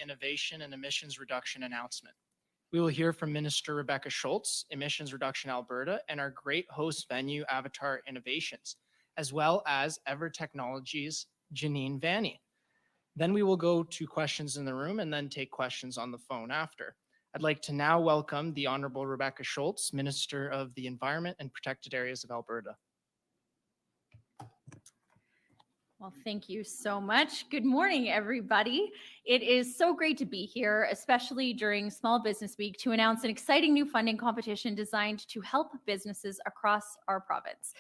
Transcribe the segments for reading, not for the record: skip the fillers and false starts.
innovation and emissions reduction announcement. We will hear from Minister Rebecca Schultz, Emissions Reduction Alberta, and our great host venue, Avatar Innovations, as well as Ever Technologies' Janine Vanny. Then we will go to questions in the room and then take questions on the phone after. I'd like to now welcome the Honourable Rebecca Schultz, Minister of the Environment and Protected Areas of Alberta. Well, thank you so much. Good morning, everybody. It is so great to be here, especially during Small Business Week, to announce an exciting new funding competition designed to help businesses across our province.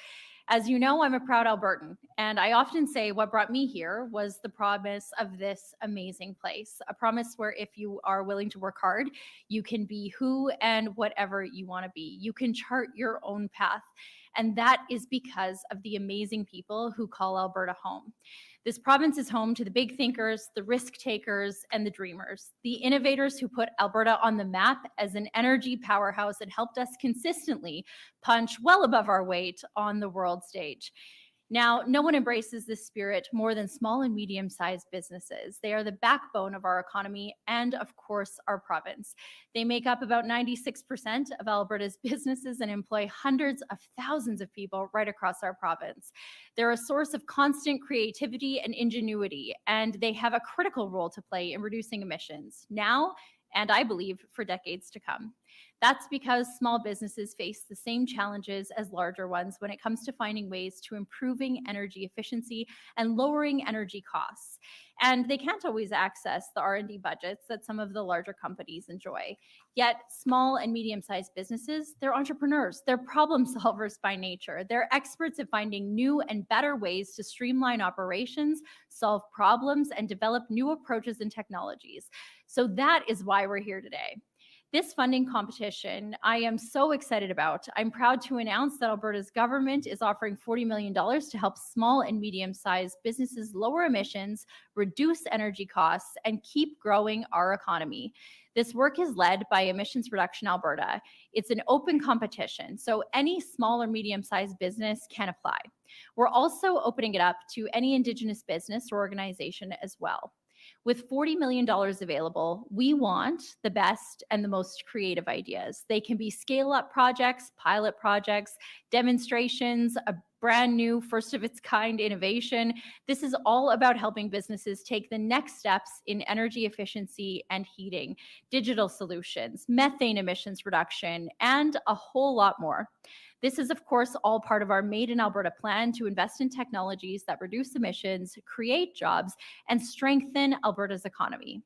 As you know, I'm a proud Albertan, and I often say what brought me here was the promise of this amazing place, a promise where if you are willing to work hard, you can be who and whatever you want to be. You can chart your own path. And that is because of the amazing people who call Alberta home. This province is home to the big thinkers, the risk takers, and the dreamers, the innovators who put Alberta on the map as an energy powerhouse and helped us consistently punch well above our weight on the world stage. Now, no one embraces this spirit more than small and medium-sized businesses. They are the backbone of our economy and, of course, our province. They make up about 96% of Alberta's businesses and employ hundreds of thousands of people right across our province. They're a source of constant creativity and ingenuity, and they have a critical role to play in reducing emissions now and I believe for decades to come. That's because small businesses face the same challenges as larger ones when it comes to finding ways to improving energy efficiency and lowering energy costs. And they can't always access the R&D budgets that some of the larger companies enjoy. Yet small and medium-sized businesses, they're entrepreneurs, they're problem solvers by nature. They're experts at finding new and better ways to streamline operations, solve problems, and develop new approaches and technologies. So that is why we're here today. This funding competition I am so excited about. I'm proud to announce that Alberta's government is offering $40 million to help small and medium-sized businesses lower emissions, reduce energy costs, and keep growing our economy. This work is led by Emissions Reduction Alberta. It's an open competition, so any small or medium-sized business can apply. We're also opening it up to any Indigenous business or organization as well. With $40 million available, we want the best and the most creative ideas. They can be scale-up projects, pilot projects, demonstrations, a brand new first of its kind innovation. This is all about helping businesses take the next steps in energy efficiency and heating, digital solutions, methane emissions reduction, and a whole lot more. This is, of course, all part of our Made in Alberta plan to invest in technologies that reduce emissions, create jobs, and strengthen Alberta's economy.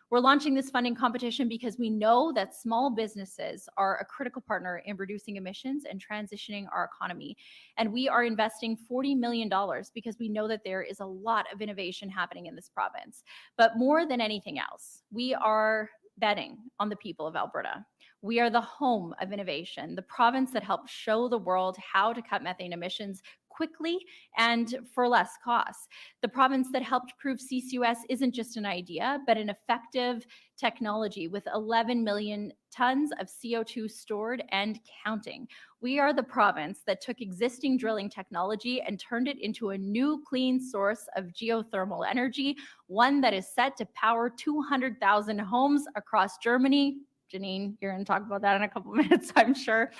We're launching this funding competition because we know that small businesses are a critical partner in reducing emissions and transitioning our economy. And we are investing $40 million because we know that there is a lot of innovation happening in this province. But more than anything else, we are betting on the people of Alberta. We are the home of innovation, the province that helps show the world how to cut methane emissions quickly and for less costs. The province that helped prove CCUS isn't just an idea, but an effective technology with 11 million tons of CO2 stored and counting. We are the province that took existing drilling technology and turned it into a new clean source of geothermal energy, one that is set to power 200,000 homes across Germany. Janine, you're going to talk about that in a couple of minutes, I'm sure.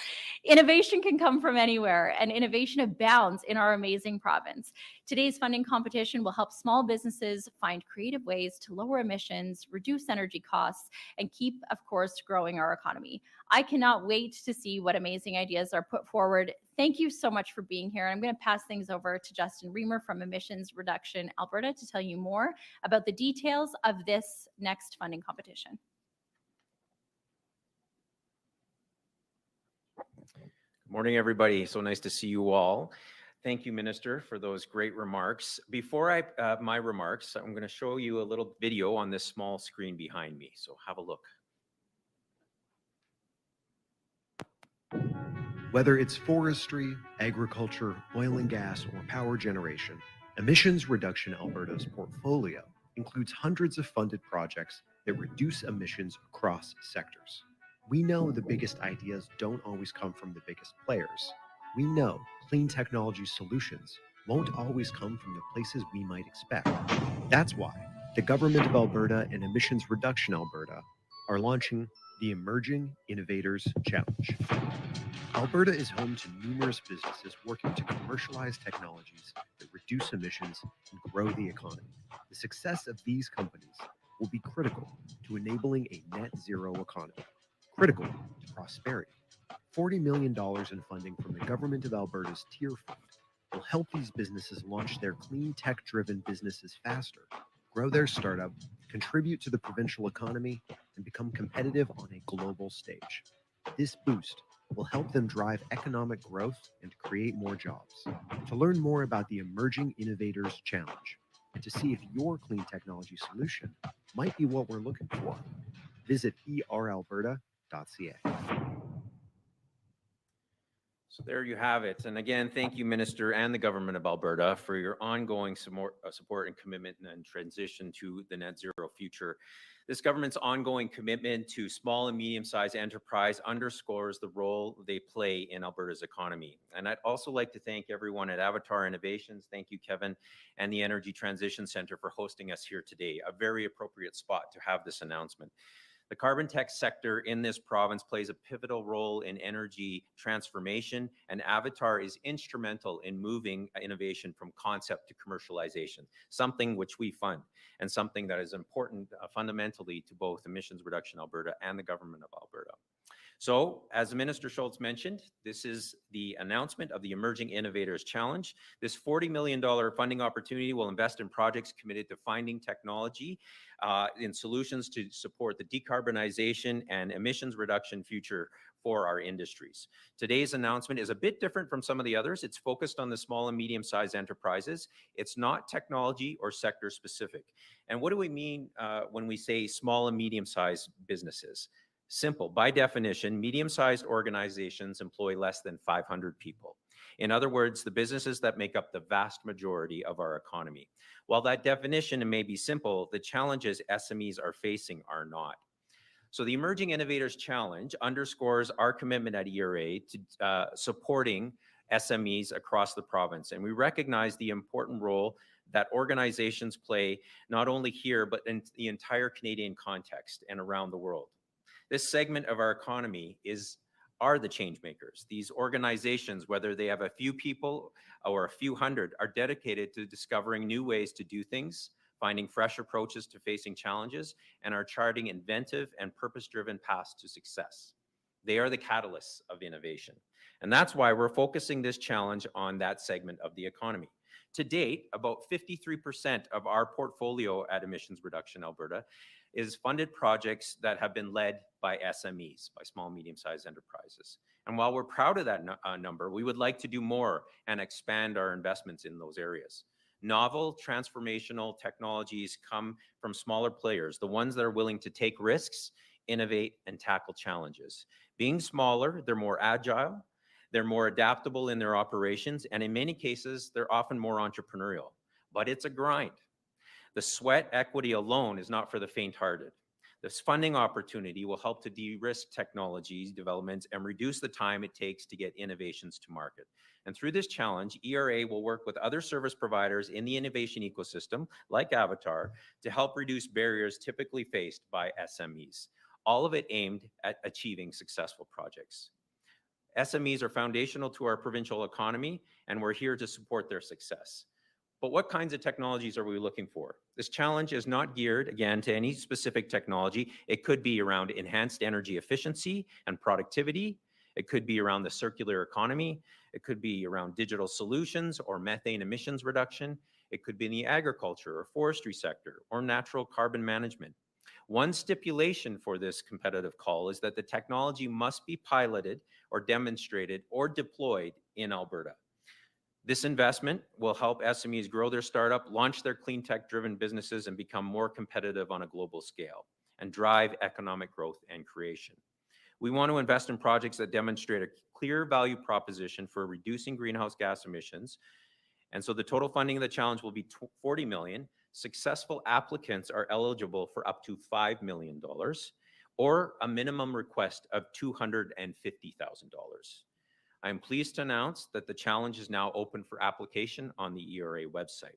Innovation can come from anywhere, and innovation abounds in our amazing province. Today's funding competition will help small businesses find creative ways to lower emissions, reduce energy costs, and keep, of course, growing our economy. I cannot wait to see what amazing ideas are put forward. Thank you so much for being here. I'm going to pass things over to Justin Reamer from Emissions Reduction Alberta to tell you more about the details of this next funding competition. Good morning, everybody. So nice to see you all. Thank you, Minister, for those great remarks. Before my remarks, I'm going to show you a little video on this small screen behind me. So have a look. Whether it's forestry, agriculture, oil and gas, or power generation, Emissions Reduction Alberta's portfolio includes hundreds of funded projects that reduce emissions across sectors. We know the biggest ideas don't always come from the biggest players. We know clean technology solutions won't always come from the places we might expect. That's why the Government of Alberta and Emissions Reduction Alberta are launching the Emerging Innovators Challenge. Alberta is home to numerous businesses working to commercialize technologies that reduce emissions and grow the economy. The success of these companies will be critical to enabling a net zero economy, critical to prosperity. $40 million in funding from the Government of Alberta's TIER Fund will help these businesses launch their clean tech-driven businesses faster, grow their startup, contribute to the provincial economy, and become competitive on a global stage. This boost will help them drive economic growth and create more jobs. To learn more about the Emerging Innovators Challenge and to see if your clean technology solution might be what we're looking for, visit eralberta.ca. So there you have it. And again, thank you, Minister, and the Government of Alberta for your ongoing support and commitment and transition to the net zero future. This government's ongoing commitment to small and medium-sized enterprise underscores the role they play in Alberta's economy. And I'd also like to thank everyone at Avatar Innovations, thank you, Kevin, and the Energy Transition Center for hosting us here today. A very appropriate spot to have this announcement. The carbon tech sector in this province plays a pivotal role in energy transformation, and Avatar is instrumental in moving innovation from concept to commercialization, something which we fund and something that is important fundamentally to both Emissions Reduction Alberta and the Government of Alberta. So, as Minister Schultz mentioned, this is the announcement of the Emerging Innovators Challenge. This $40 million funding opportunity will invest in projects committed to finding technology in solutions to support the decarbonization and emissions reduction future for our industries. Today's announcement is a bit different from some of the others. It's focused on the small and medium-sized enterprises. It's not technology or sector specific. And what do we mean when we say small and medium-sized businesses? Simple. By definition, medium-sized organizations employ less than 500 people. In other words, the businesses that make up the vast majority of our economy. While that definition may be simple, the challenges SMEs are facing are not. So the Emerging Innovators Challenge underscores our commitment at ERA to supporting SMEs across the province. And we recognize the important role that organizations play not only here, but in the entire Canadian context and around the world. This segment of our economy are the change makers. These organizations, whether they have a few people or a few hundred, are dedicated to discovering new ways to do things, finding fresh approaches to facing challenges, and are charting inventive and purpose-driven paths to success. They are the catalysts of innovation. And that's why we're focusing this challenge on that segment of the economy. To date, about 53% of our portfolio at Emissions Reduction Alberta is funded projects that have been led by SMEs, by small, medium-sized enterprises. And while we're proud of that number, we would like to do more and expand our investments in those areas. Novel, transformational technologies come from smaller players, the ones that are willing to take risks, innovate, and tackle challenges. Being smaller, they're more agile, they're more adaptable in their operations, and in many cases, they're often more entrepreneurial. But it's a grind. The sweat equity alone is not for the faint-hearted. This funding opportunity will help to de-risk technology developments and reduce the time it takes to get innovations to market. And through this challenge, ERA will work with other service providers in the innovation ecosystem, like Avatar, to help reduce barriers typically faced by SMEs, all of it aimed at achieving successful projects. SMEs are foundational to our provincial economy, and we're here to support their success. But what kinds of technologies are we looking for? This challenge is not geared, again, to any specific technology. It could be around enhanced energy efficiency and productivity. It could be around the circular economy. It could be around digital solutions or methane emissions reduction. It could be in the agriculture or forestry sector or natural carbon management. One stipulation for this competitive call is that the technology must be piloted or demonstrated or deployed in Alberta. This investment will help SMEs grow their startup, launch their clean tech-driven businesses, and become more competitive on a global scale, and drive economic growth and creation. We want to invest in projects that demonstrate a clear value proposition for reducing greenhouse gas emissions. And so the total funding of the challenge will be $40 million. Successful applicants are eligible for up to $5 million or a minimum request of $250,000. I am pleased to announce that the challenge is now open for application on the ERA website.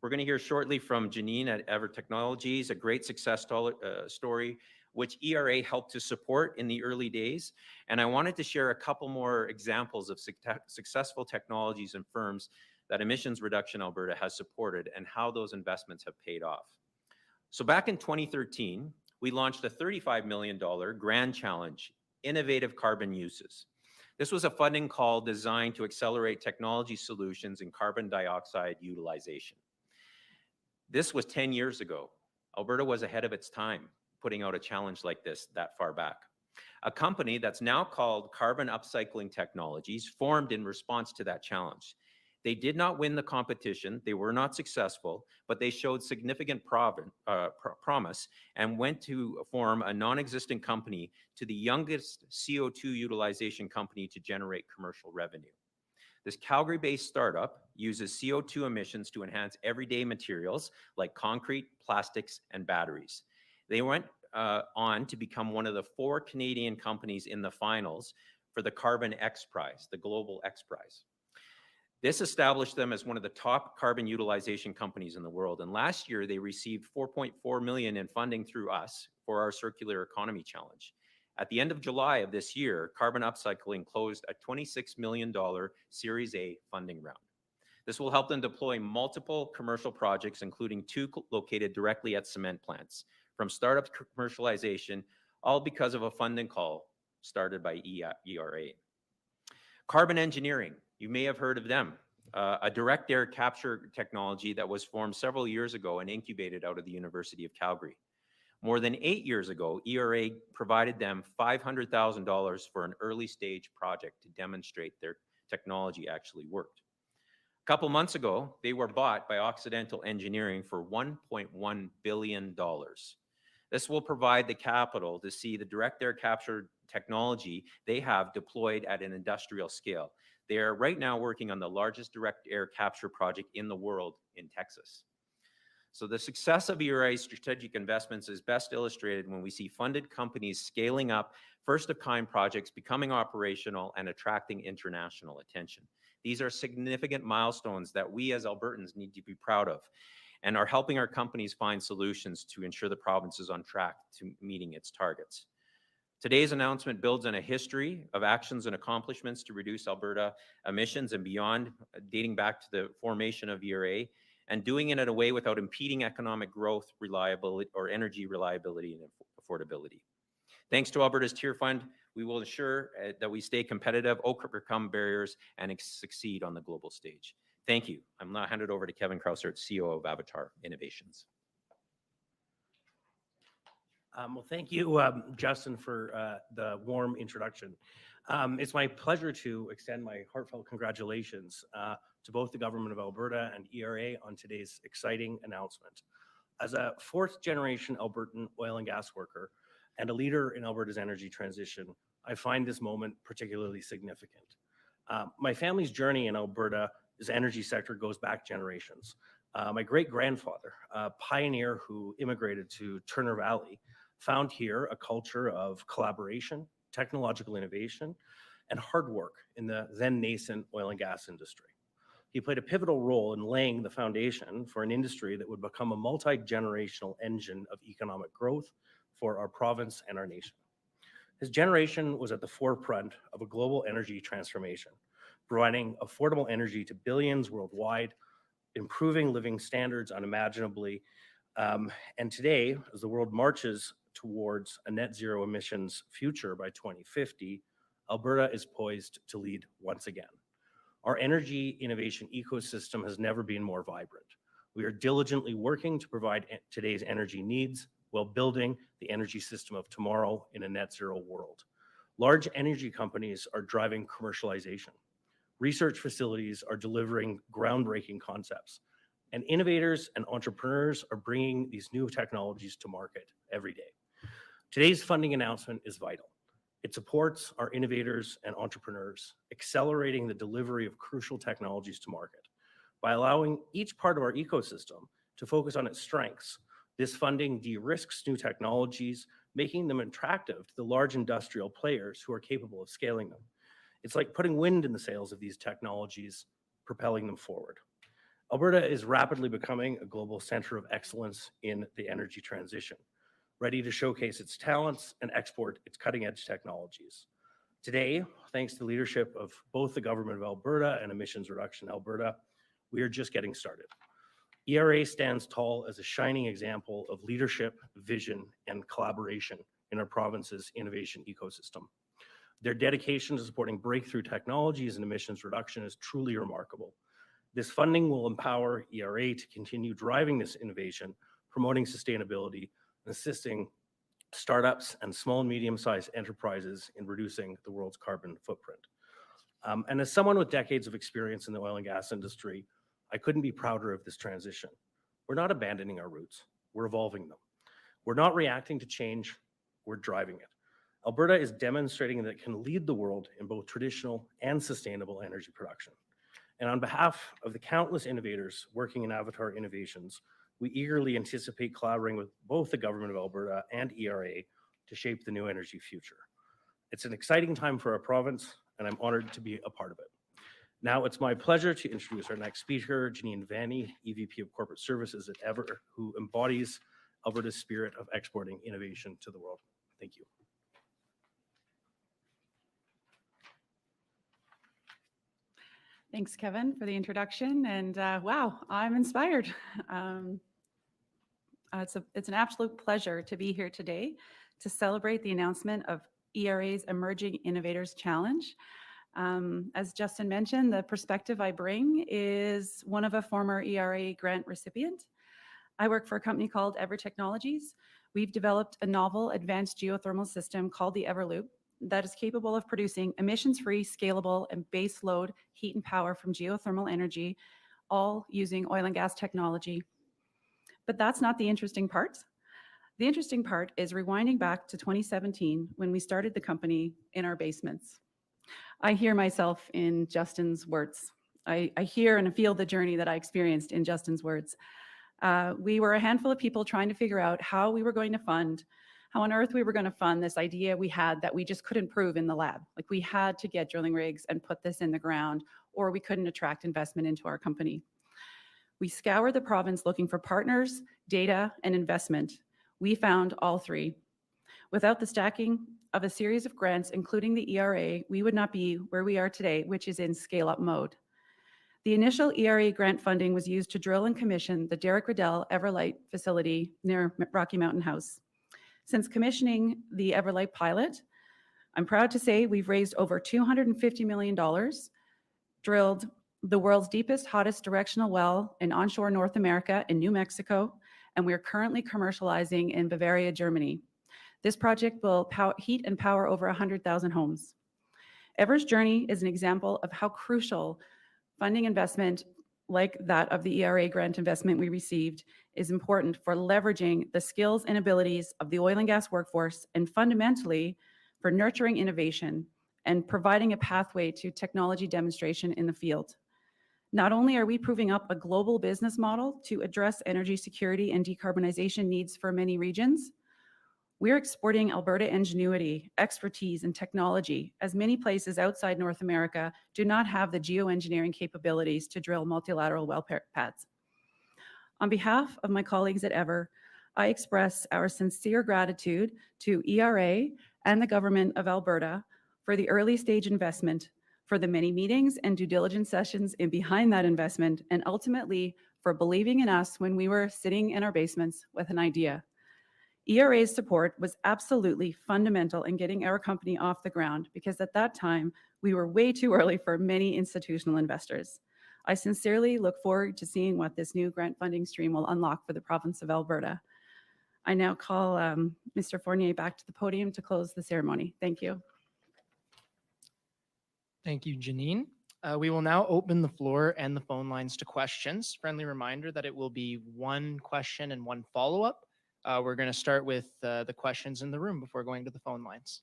We're going to hear shortly from Janine at Ever Technologies, a great success story, which ERA helped to support in the early days. And I wanted to share a couple more examples of successful technologies and firms that Emissions Reduction Alberta has supported and how those investments have paid off. So back in 2013, we launched a $35 million Grand Challenge, Innovative Carbon Uses. This was a funding call designed to accelerate technology solutions in carbon dioxide utilization. This was 10 years ago. Alberta was ahead of its time, putting out a challenge like this that far back. A company that's now called Carbon Upcycling Technologies formed in response to that challenge. They did not win the competition, they were not successful, but they showed significant promise and went to form a non-existent company to the youngest CO2 utilization company to generate commercial revenue. This Calgary-based startup uses CO2 emissions to enhance everyday materials like concrete, plastics, and batteries. They went on to become one of the 4 Canadian companies in the finals for the Carbon X Prize, the Global X Prize. This established them as one of the top carbon utilization companies in the world. And last year, they received $4.4 million in funding through us for our Circular Economy Challenge. At the end of July of this year, Carbon Upcycling closed a $26 million Series A funding round. This will help them deploy multiple commercial projects, including 2 located directly at cement plants, from startup to commercialization, all because of a funding call started by ERA. Carbon Engineering, you may have heard of them, a direct air capture technology that was formed several years ago and incubated out of the University of Calgary. More than 8 years ago, ERA provided them $500,000 for an early stage project to demonstrate their technology actually worked. A couple months ago, they were bought by Occidental Engineering for $1.1 billion. This will provide the capital to see the direct air capture technology they have deployed at an industrial scale. They are right now working on the largest direct air capture project in the world in Texas. So the success of ERA's strategic investments is best illustrated when we see funded companies scaling up first-of-kind projects, becoming operational, and attracting international attention. These are significant milestones that we as Albertans need to be proud of and are helping our companies find solutions to ensure the province is on track to meeting its targets. Today's announcement builds on a history of actions and accomplishments to reduce Alberta emissions and beyond, dating back to the formation of ERA, and doing it in a way without impeding economic growth, reliability, or energy reliability and affordability. Thanks to Alberta's Tier Fund, we will ensure that we stay competitive, overcome barriers, and succeed on the global stage. Thank you. I'm now handed over to Kevin Krausert, CEO of Avatar Innovations. Well, thank you, Justin, for the warm introduction. It's my pleasure to extend my heartfelt congratulations to both the Government of Alberta and ERA on today's exciting announcement. As a 4th-generation Albertan oil and gas worker and a leader in Alberta's energy transition, I find this moment particularly significant. My family's journey in Alberta's energy sector goes back generations. My great-grandfather, a pioneer who immigrated to Turner Valley, found here a culture of collaboration, technological innovation, and hard work in the then nascent oil and gas industry. He played a pivotal role in laying the foundation for an industry that would become a multi-generational engine of economic growth for our province and our nation. His generation was at the forefront of a global energy transformation, providing affordable energy to billions worldwide, improving living standards unimaginably. And today, as the world marches towards a net zero emissions future by 2050, Alberta is poised to lead once again. Our energy innovation ecosystem has never been more vibrant. We are diligently working to provide today's energy needs while building the energy system of tomorrow in a net zero world. Large energy companies are driving commercialization. Research facilities are delivering groundbreaking concepts, and innovators and entrepreneurs are bringing these new technologies to market every day. Today's funding announcement is vital. It supports our innovators and entrepreneurs, accelerating the delivery of crucial technologies to market. By allowing each part of our ecosystem to focus on its strengths, this funding de-risks new technologies, making them attractive to the large industrial players who are capable of scaling them. It's like putting wind in the sails of these technologies, propelling them forward. Alberta is rapidly becoming a global center of excellence in the energy transition, ready to showcase its talents and export its cutting-edge technologies. Today, thanks to the leadership of both the Government of Alberta and Emissions Reduction Alberta, we are just getting started. ERA stands tall as a shining example of leadership, vision, and collaboration in our province's innovation ecosystem. Their dedication to supporting breakthrough technologies and emissions reduction is truly remarkable. This funding will empower ERA to continue driving this innovation, promoting sustainability, and assisting startups and small and medium-sized enterprises in reducing the world's carbon footprint. And as someone with decades of experience in the oil and gas industry, I couldn't be prouder of this transition. We're not abandoning our roots, we're evolving them. We're not reacting to change, we're driving it. Alberta is demonstrating that it can lead the world in both traditional and sustainable energy production. And on behalf of the countless innovators working in Avatar Innovations, we eagerly anticipate collaborating with both the Government of Alberta and ERA to shape the new energy future. It's an exciting time for our province, and I'm honored to be a part of it. Now it's my pleasure to introduce our next speaker, Janine Vanny, EVP of Corporate Services at Ever, who embodies Alberta's spirit of exporting innovation to the world. Thank you. Thanks, Kevin, for the introduction. And wow, I'm inspired. It's an absolute pleasure to be here today to celebrate the announcement of ERA's Emerging Innovators Challenge. As Justin mentioned, the perspective I bring is one of a former ERA grant recipient. I work for a company called Ever Technologies. We've developed a novel advanced geothermal system called the Everloop that is capable of producing emissions-free, scalable, and base load heat and power from geothermal energy, all using oil and gas technology. But that's not the interesting part. The interesting part is rewinding back to 2017 when we started the company in our basements. I hear myself in Justin's words. I hear and feel the journey that I experienced in Justin's words. We were a handful of people trying to figure out how we were going to fund, how on earth we were going to fund this idea we had that we just couldn't prove in the lab. Like we had to get drilling rigs and put this in the ground, or we couldn't attract investment into our company. We scoured the province looking for partners, data, and investment. We found all three. Without the stacking of a series of grants, including the ERA, we would not be where we are today, which is in scale-up mode. The initial ERA grant funding was used to drill and commission the Derek Riddell Everlight facility near Rocky Mountain House. Since commissioning the Everlight pilot, I'm proud to say we've raised over $250 million, drilled the world's deepest, hottest directional well in onshore North America in New Mexico, and we're currently commercializing in Bavaria, Germany. This project will heat and power over 100,000 homes. Ever's journey is an example of how crucial funding investment like that of the ERA grant investment we received is important for leveraging the skills and abilities of the oil and gas workforce, and fundamentally for nurturing innovation and providing a pathway to technology demonstration in the field. Not only are we proving up a global business model to address energy security and decarbonization needs for many regions, we're exporting Alberta ingenuity, expertise, and technology, as many places outside North America do not have the geoengineering capabilities to drill multilateral well pads. On behalf of my colleagues at Ever, I express our sincere gratitude to ERA and the Government of Alberta for the early stage investment, for the many meetings and due diligence sessions in behind that investment, and ultimately for believing in us when we were sitting in our basements with an idea. ERA's support was absolutely fundamental in getting our company off the ground, because at that time, we were way too early for many institutional investors. I sincerely look forward to seeing what this new grant funding stream will unlock for the province of Alberta. I now call Mr. Fournier back to the podium to close the ceremony. Thank you. Thank you, Janine. We will now open the floor and the phone lines to questions. Friendly reminder that it will be one question and one follow-up. We're going to start with the questions in the room before going to the phone lines.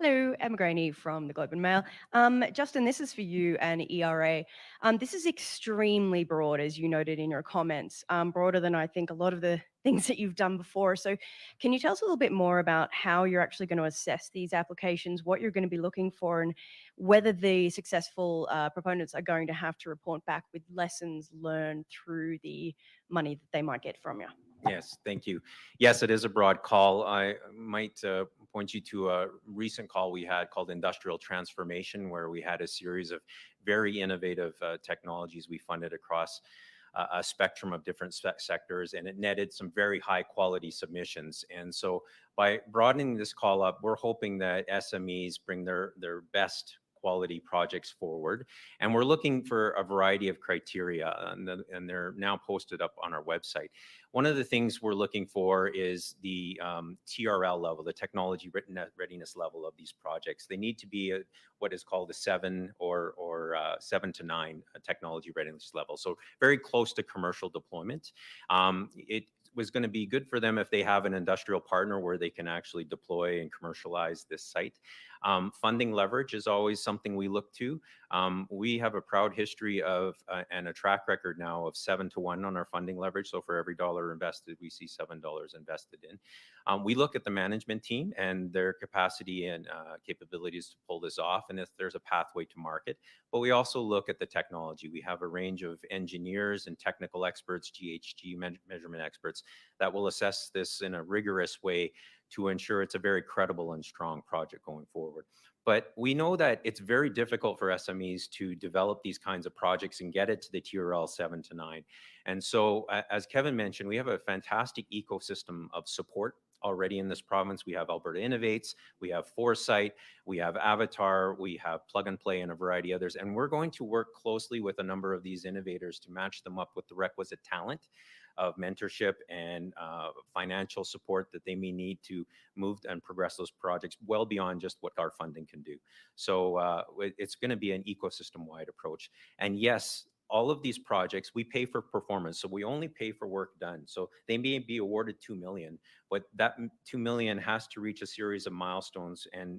Hello, Emma Graney from the Globe and Mail. Justin, this is for you and ERA. This is extremely broad, as you noted in your comments, broader than I think a lot of the things that you've done before. So can you tell us a little bit more about how you're actually going to assess these applications, what you're going to be looking for, and whether the successful proponents are going to have to report back with lessons learned through the money that they might get from you? Yes, thank you. Yes, it is a broad call. I might point you to a recent call we had called Industrial Transformation, where we had a series of very innovative technologies we funded across a spectrum of different sectors, and it netted some very high quality submissions. And so by broadening this call up, we're hoping that SMEs bring their best quality projects forward. And we're looking for a variety of criteria, and they're now posted up on our website. One of the things we're looking for is the TRL level, the technology readiness level of these projects. They need to be what is called a 7 or 7 to 9 technology readiness level. So very close to commercial deployment. It was going to be good for them if they have an industrial partner where they can actually deploy and commercialize this site. Funding leverage is always something we look to. We have a proud history of and a track record now of 7 to 1 on our funding leverage. So for every dollar invested, we see $7 invested in. We look at the management team and their capacity and capabilities to pull this off, and if there's a pathway to market. But we also look at the technology. We have a range of engineers and technical experts, GHG measurement experts, that will assess this in a rigorous way to ensure it's a very credible and strong project going forward. But we know that it's very difficult for SMEs to develop these kinds of projects and get it to the TRL 7 to 9. And so, as Kevin mentioned, we have a fantastic ecosystem of support already in this province. We have Alberta Innovates, we have Foresight, we have Avatar, we have Plug and Play, and a variety of others. And we're going to work closely with a number of these innovators to match them up with the requisite talent of mentorship and financial support that they may need to move and progress those projects well beyond just what our funding can do. So it's going to be an ecosystem-wide approach. And yes, all of these projects, we pay for performance. So we only pay for work done. So they may be awarded $2 million, but that $2 million has to reach a series of milestones and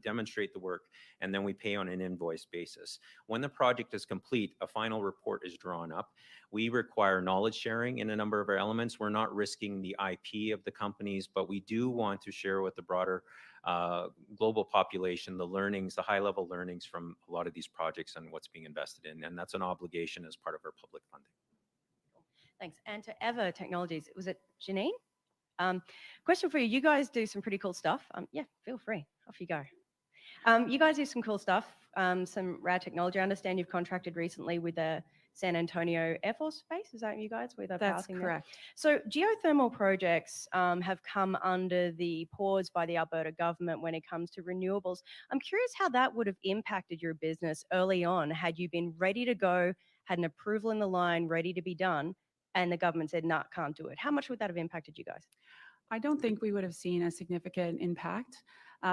demonstrate the work. And then we pay on an invoice basis. When the project is complete, a final report is drawn up. We require knowledge sharing in a number of our elements. We're not risking the IP of the companies, but we do want to share with the broader global population the learnings, the high-level learnings from a lot of these projects and what's being invested in. And that's an obligation as part of our public funding. Thanks. And to Ever Technologies, was it Janine? Question for you. You guys do some pretty cool stuff. Yeah, feel free. Off you go. You guys do some cool stuff, some rad technology. I understand you've contracted recently with the San Antonio Air Force Base. Is that you guys? Where they're That's passing correct. So geothermal projects have come under the pause by the Alberta government when it comes to renewables. I'm curious how that would have impacted your business early on had you been ready to go, had an approval in the line, ready to be done, and the government said, nah, can't do it. How much would that have impacted you guys? I don't think we would have seen a significant impact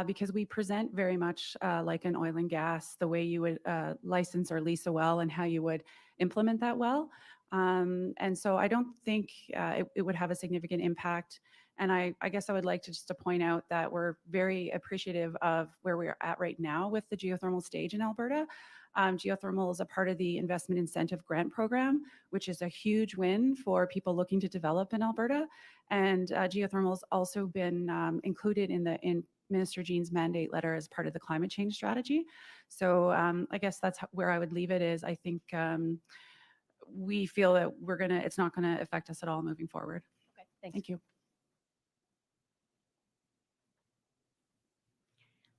because we present very much like an oil and gas, the way you would license or lease a well and how you would implement that well. And so I don't think it would have a significant impact. And I guess I would like to just to point out that we're very appreciative of where we're at right now with the geothermal stage in Alberta. Geothermal is a part of the Investment Incentive Grant Program, which is a huge win for people looking to develop in Alberta. And geothermal has also been included in Minister Jean's mandate letter as part of the climate change strategy. So I guess that's where I would leave it is I think we feel that it's not gonna affect us at all moving forward. Okay, thanks. Thank you.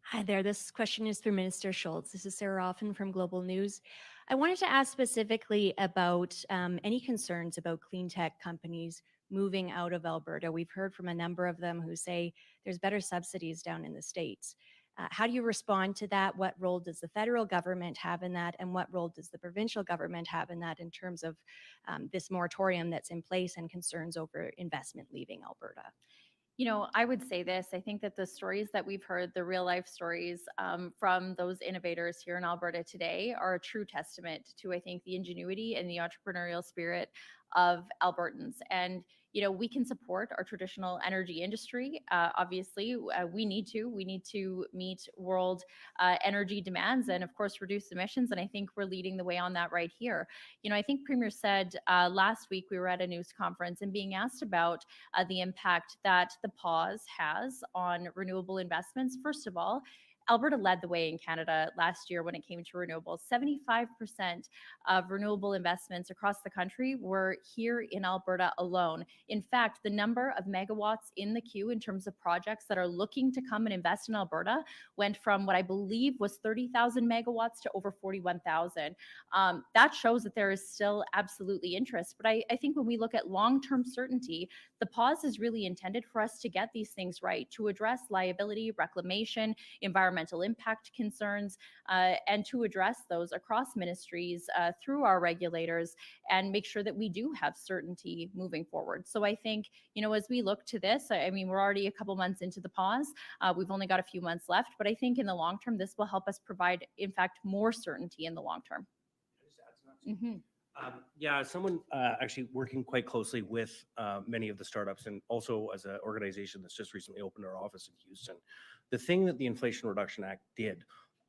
Hi there. This question is for Minister Schultz. This is Sarah Offen from Global News. I wanted to ask specifically about any concerns about clean tech companies moving out of Alberta. We've heard from a number of them who say there's better subsidies down in the States. How do you respond to that? What role does the federal government have in that? And what role does the provincial government have in that in terms of this moratorium that's in place and concerns over investment leaving Alberta? You know, I would say this. I think that the stories that we've heard, the real life stories from those innovators here in Alberta today are a true testament to, I think, the ingenuity and the entrepreneurial spirit of Albertans. And we can support our traditional energy industry. Obviously, we need to meet world energy demands and, of course, reduce emissions. And I think we're leading the way on that right here. I think Premier said last week we were at a news conference and being asked about the impact that the pause has on renewable investments. First of all, Alberta led the way in Canada last year when it came to renewables. 75% of renewable investments across the country were here in Alberta alone. In fact, the number of megawatts in the queue in terms of projects that are looking to come and invest in Alberta went from what I believe was 30,000 megawatts to over 41,000. That shows that there is still absolutely interest. But I think when we look at long-term certainty, the pause is really intended for us to get these things right, to address liability, reclamation, environmental impact concerns, and to address those across ministries through our regulators and make sure that we do have certainty moving forward. So I think, as we look to this, we're already a couple months into the pause. We've only got a few months left, but I think in the long term, this will help us provide, in fact, more certainty in the long term. Yeah, someone actually working quite closely with many of the startups and also as an organization that's just recently opened our office in Houston. The thing that the Inflation Reduction Act did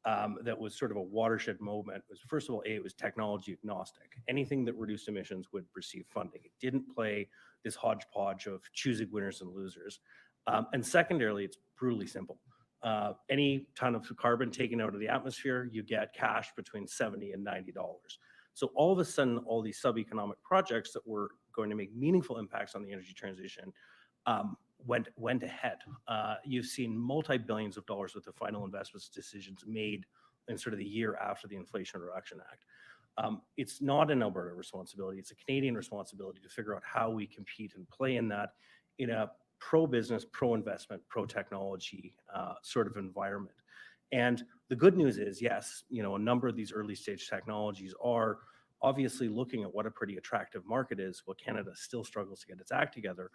that was sort of a watershed moment was, first of all, it was technology agnostic. Anything that reduced emissions would receive funding. It didn't play this hodgepodge of choosing winners and losers. And secondarily, it's brutally simple. Any ton of carbon taken out of the atmosphere, you get cash between $70 and $90. So all of a sudden, all these sub-economic projects that were going to make meaningful impacts on the energy transition went ahead. You've seen multi-billions of dollars worth of final investments decisions made in sort of the year after the Inflation Reduction Act. It's not an Alberta responsibility. It's a Canadian responsibility to figure out how we compete and play in that in a pro-business, pro-investment, pro-technology sort of environment. And the good news is, yes, a number of these early stage technologies are obviously looking at what a pretty attractive market is, while Canada still struggles to get its act together.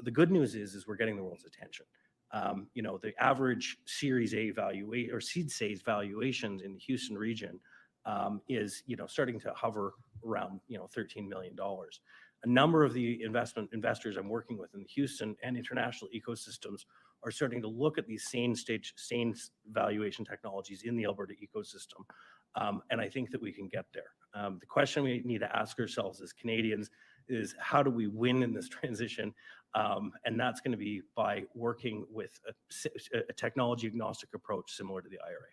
The good news is we're getting the world's attention. The average Series A valuation or seed stage valuations in the Houston region is, starting to hover around, $13 million. A number of the investors I'm working with in the Houston and international ecosystems are starting to look at these same valuation technologies in the Alberta ecosystem. And I think that we can get there. The question we need to ask ourselves as Canadians is, how do we win in this transition? And that's going to be by working with a technology agnostic approach similar to the IRA.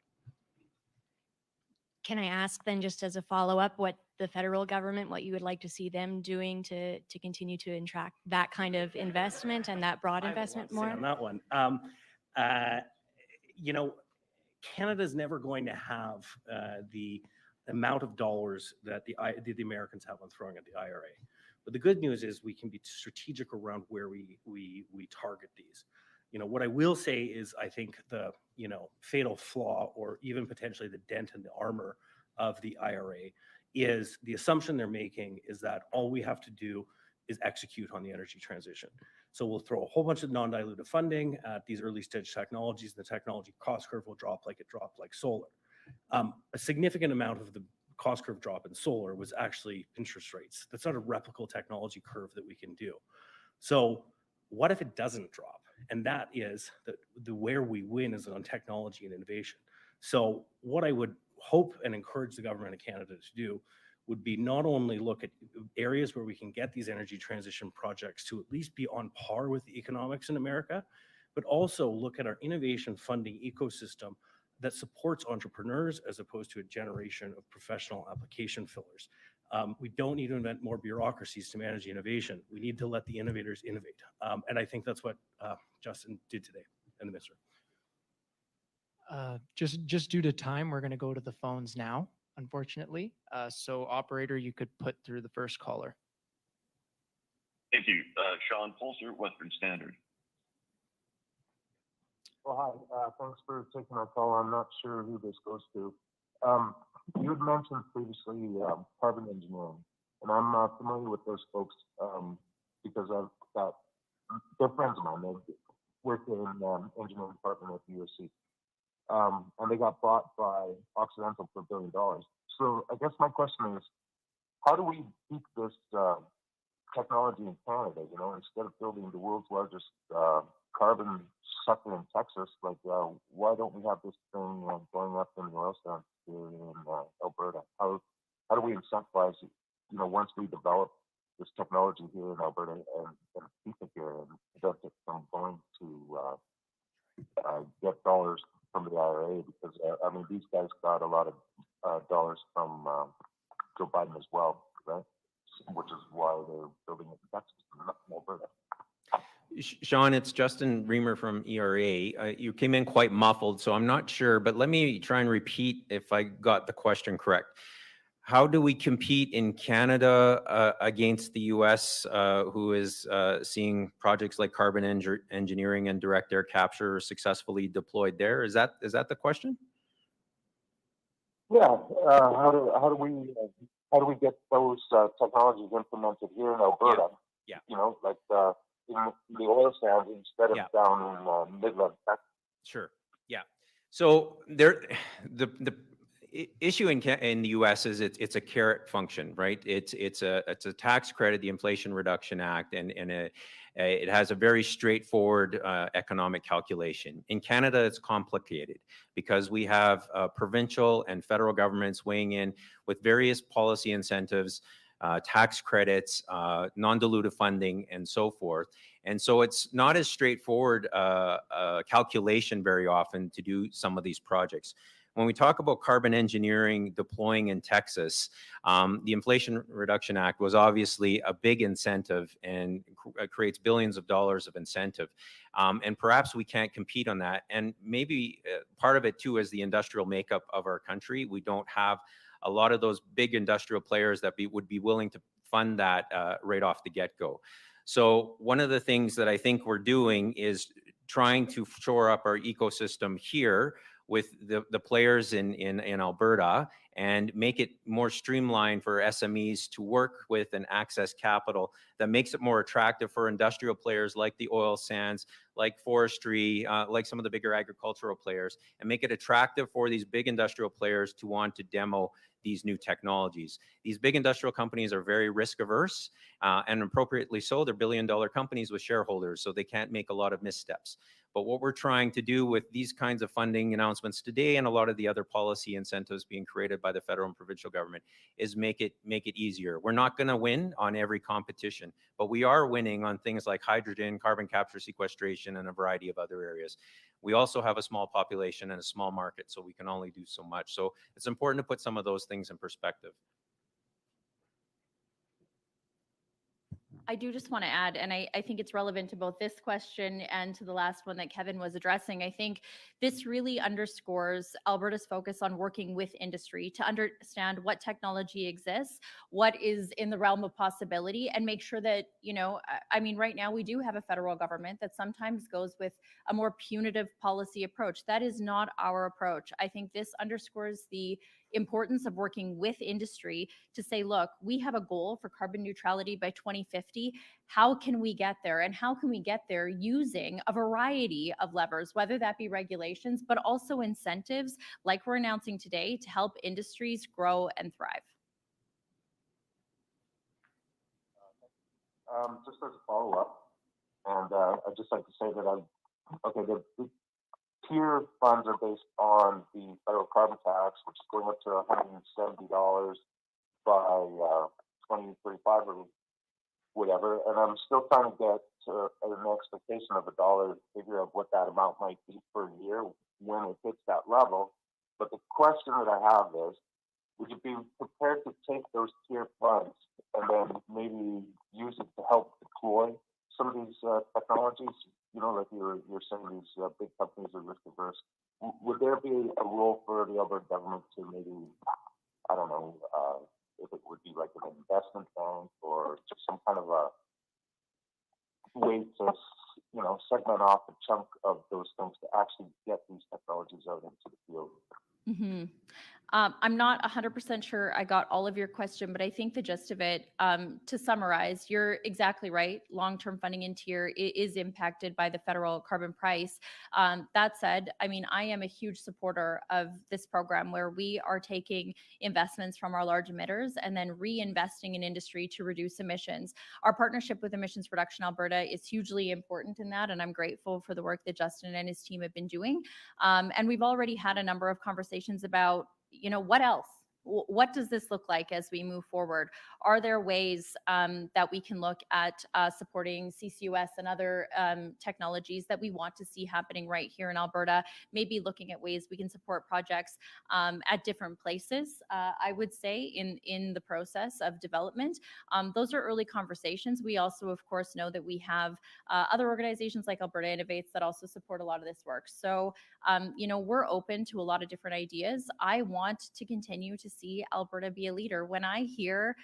Can I ask then, just as a follow-up, what the federal government, what you would like to see them doing to continue to attract that kind of investment and that broad investment more? On that one, Canada's never going to have the amount of dollars that the Americans have on throwing at the IRA. But the good news is we can be strategic around where we target these. What I will say is, I think the fatal flaw, or even potentially the dent in the armor of the IRA, is the assumption they're making is that all we have to do is execute on the energy transition. So we'll throw a whole bunch of non-dilutive funding at these early stage technologies. The technology cost curve will drop like it dropped like solar. A significant amount of the cost curve drop in solar was actually interest rates. That's not a replicable technology curve that we can do. So what if it doesn't drop? And that is the where we win is on technology and innovation. So what I would hope and encourage the government of Canada to do would be not only look at areas where we can get these energy transition projects to at least be on par with the economics in America, but also look at our innovation funding ecosystem that supports entrepreneurs as opposed to a generation of professional application fillers. We don't need to invent more bureaucracies to manage innovation. We need to let the innovators innovate. And I think that's what Justin did today, and the minister. Just due to time, we're going to go to the phones now, unfortunately. So operator, you could put through the first caller. Thank you. Sean Pulser, Western Standard. Well, hi. Thanks for taking my call. I'm not sure who this goes to. You had mentioned previously carbon engineering, and I'm familiar with those folks because I've got they're friends of mine. They work in engineering department at the USC, and they got bought by Occidental for $1 billion. So I guess my question is, how do we keep this technology in Canada. You know, instead of building the world's largest carbon sucker in Texas, like why don't we have this thing going up in the oil sands here in Alberta? How do we incentivize it? You know, once we develop this technology here in Alberta and keep it here and prevent it from going to get dollars from the IRA, because I mean, these guys got a lot of dollars from Joe Biden as well, right? Which is why they're building it in Texas, not in Alberta. Sean, it's Justin Reamer from ERA. You came in quite muffled, so I'm not sure, but let me try and repeat if I got the question correct. How do we compete in Canada against the US, who is seeing projects like carbon engineering and direct air capture successfully deployed there? Is that the question? Yeah. How do we get those technologies implemented here in Alberta? Yeah. You know, like in the oil sands instead of down in Midland, Texas. Sure. Yeah. So the issue in the U.S. is it's a carrot function, right? It's a tax credit, the Inflation Reduction Act, and it has a very straightforward economic calculation. In Canada, it's complicated because we have provincial and federal governments weighing in with various policy incentives, tax credits, non-dilutive funding, and so forth. And so it's not as straightforward calculation very often to do some of these projects. When we talk about carbon engineering deploying in Texas, the Inflation Reduction Act was obviously a big incentive and creates billions of dollars of incentive. And perhaps we can't compete on that. And maybe part of it too is the industrial makeup of our country. We don't have a lot of those big industrial players that would be willing to fund that right off the get-go. So one of the things that I think we're doing is trying to shore up our ecosystem here with the players in Alberta and make it more streamlined for SMEs to work with and access capital that makes it more attractive for industrial players like the oil sands, like forestry, like some of the bigger agricultural players, and make it attractive for these big industrial players to want to demo these new technologies. These big industrial companies are very risk averse, and appropriately so. They're billion-dollar companies with shareholders, so they can't make a lot of missteps. But what we're trying to do with these kinds of funding announcements today and a lot of the other policy incentives being created by the federal and provincial government is make it easier. We're not going to win on every competition, but we are winning on things like hydrogen, carbon capture sequestration, and a variety of other areas. We also have a small population and a small market, so we can only do so much. So it's important to put some of those things in perspective. I do just want to add, and I think it's relevant to both this question and to the last one that Kevin was addressing. I think this really underscores Alberta's focus on working with industry to understand what technology exists, what is in the realm of possibility, and make sure that, you know, I mean, right now we do have a federal government that sometimes goes with a more punitive policy approach. That is not our approach. I think this underscores the importance of working with industry to say, look, we have a goal for carbon neutrality by 2050. How can we get there? And how can we get there using a variety of levers, whether that be regulations, but also incentives like we're announcing today to help industries grow and thrive? Just as a follow-up, and I'd just like to say that the tier funds are based on the federal carbon tax, which is going up to $170 by 2035 or whatever. And I'm still trying to get an expectation of a dollar figure of what that amount might be per year when it hits that level. But the question that I have is, would you be prepared to take those tier funds and then maybe use it to help deploy some of these technologies? You know, like you're saying, these big companies are risk averse. Would there be a role for the Alberta government to maybe, I don't know, if it would be like an investment bank or just some kind of a way to, you know, segment off a chunk of those things to actually get these technologies out into the field? I'm not 100% sure I got all of your question, but I think the gist of it, to summarize, you're exactly right. Long-term funding in tier is impacted by the federal carbon price. That said, I mean, I am a huge supporter of this program where we are taking investments from our large emitters and then reinvesting in industry to reduce emissions. Our partnership with Emissions Reduction Alberta is hugely important in that, and I'm grateful for the work that Justin and his team have been doing. And we've already had a number of conversations about, you know, what else? What does this look like as we move forward? Are there ways that we can look at supporting CCUS and other technologies that we want to see happening right here in Alberta? Maybe looking at ways we can support projects at different places, I would say, in the process of development. Those are early conversations. We also, of course, know that we have other organizations like Alberta Innovates that also support a lot of this work. So, you know, we're open to a lot of different ideas. I want to continue to see Alberta be a leader. When I hear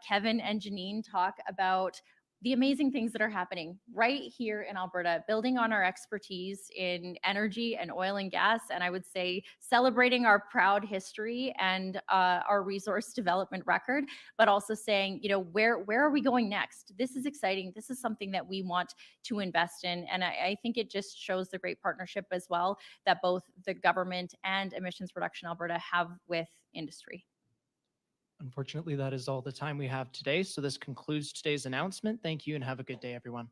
Kevin and Janine talk about the amazing things that are happening right here in Alberta, building on our expertise in energy and oil and gas, and I would say celebrating our proud history and our resource development record, but also saying, you know, where are we going next? This is exciting. This is something that we want to invest in, and I think it just shows the great partnership as well that both the government and Emissions Reduction Alberta have with industry. Unfortunately, that is all the time we have today. So this concludes today's announcement. Thank you and have a good day, everyone.